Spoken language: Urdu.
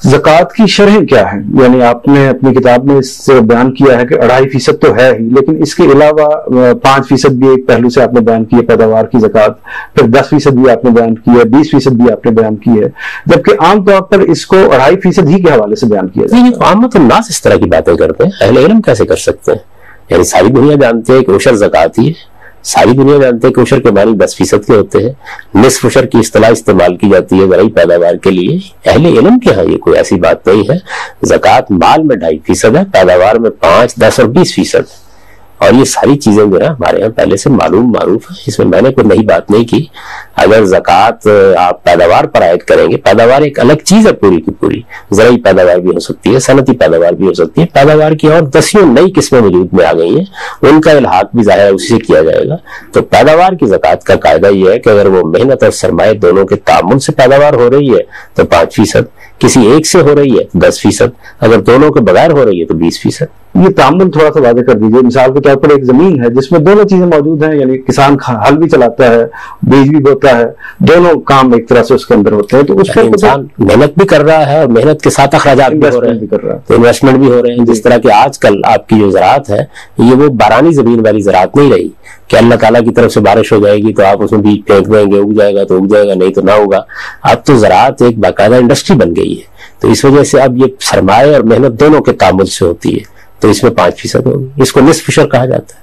زکوٰۃ کی شرحیں کیا ہیں؟ یعنی آپ نے اپنی کتاب میں اس سے بیان کیا ہے کہ 2.5% تو ہے ہی، لیکن اس کے علاوہ 5% بھی ایک پہلو سے آپ نے بیان کی ہے پیداوار کی زکوٰۃ، پھر 10% بھی آپ نے بیان کی ہے، 20% بھی آپ نے بیان کی ہے، جبکہ عام طور پر اس کو 2.5% ہی کے حوالے سے بیان کیا جاتا ہے۔ عامت الناس اس طرح کی باتیں کرتے ہیں، اہل علم کیسے کر سکتے ہیں؟ یعنی ساری دنیا جانتے ہیں کہ عشر زکوٰۃ ہی ہے، ساری دنیا جانتے ہیں کہ عشر کے معنی 10% کے ہوتے ہیں، نصف عشر کی اصطلاح استعمال کی جاتی ہے زرعی پیداوار کے لیے۔ اہل علم کے ہاں یہ کوئی ایسی بات نہیں ہے۔ زکوٰۃ مال میں 2.5% ہے، پیداوار میں 5، 10 اور 20%، اور یہ ساری چیزیں جو ہے ہمارے یہاں پہلے سے معروف ہے، اس میں میں نے کوئی نئی بات نہیں کی۔ اگر زکوٰۃ آپ پیداوار پر عائد کریں گے، پیداوار ایک الگ چیز ہے پوری کی پوری، زرعی پیداوار بھی ہو سکتی ہے، صنعتی پیداوار بھی ہو سکتی ہے، پیداوار کی اور 10 نئی قسمیں وجود میں آ گئی ہیں، ان کا الحاق بھی ظاہر اسی سے کیا جائے گا۔ تو پیداوار کی زکوٰۃ کا قاعدہ یہ ہے کہ اگر وہ محنت اور سرمایہ دونوں کے تعامل سے پیداوار ہو رہی ہے تو 5%، کسی ایک سے ہو رہی ہے 10%، اگر دونوں کے بغیر ہو رہی ہے تو 20%۔ یہ تعامل تھوڑا سا واضح کر دیجیے۔ مثال کے طور پر ایک زمین ہے جس میں دونوں چیزیں موجود ہیں، یعنی کسان ہل بھی چلاتا ہے، بیج بھی بوتا ہے، دونوں کام ایک طرح سے اس کے اندر ہوتے ہیں، تو اس پر انسان محنت بھی کر رہا ہے اور محنت کے ساتھ اخراجات بھی ہو رہے ہیں، تو انویسٹمنٹ بھی ہو رہے ہیں۔ جس طرح کہ آج کل آپ کی جو زراعت ہے یہ وہ بارانی زمین والی زراعت نہیں رہی کہ اللہ تعالیٰ کی طرف سے بارش ہو جائے گی تو آپ اس میں بیج پھینک دیں گے، اگ جائے گا تو اگ جائے گا، نہیں تو نہ ہوگا۔ اب تو زراعت ایک باقاعدہ انڈسٹری بن گئی ہے، تو اس وجہ سے اب یہ سرمایہ اور محنت دونوں کے تعامل سے ہوتی ہے، تو اس میں 5% ہوگی، اس کو نصف عشر کہا جاتا ہے۔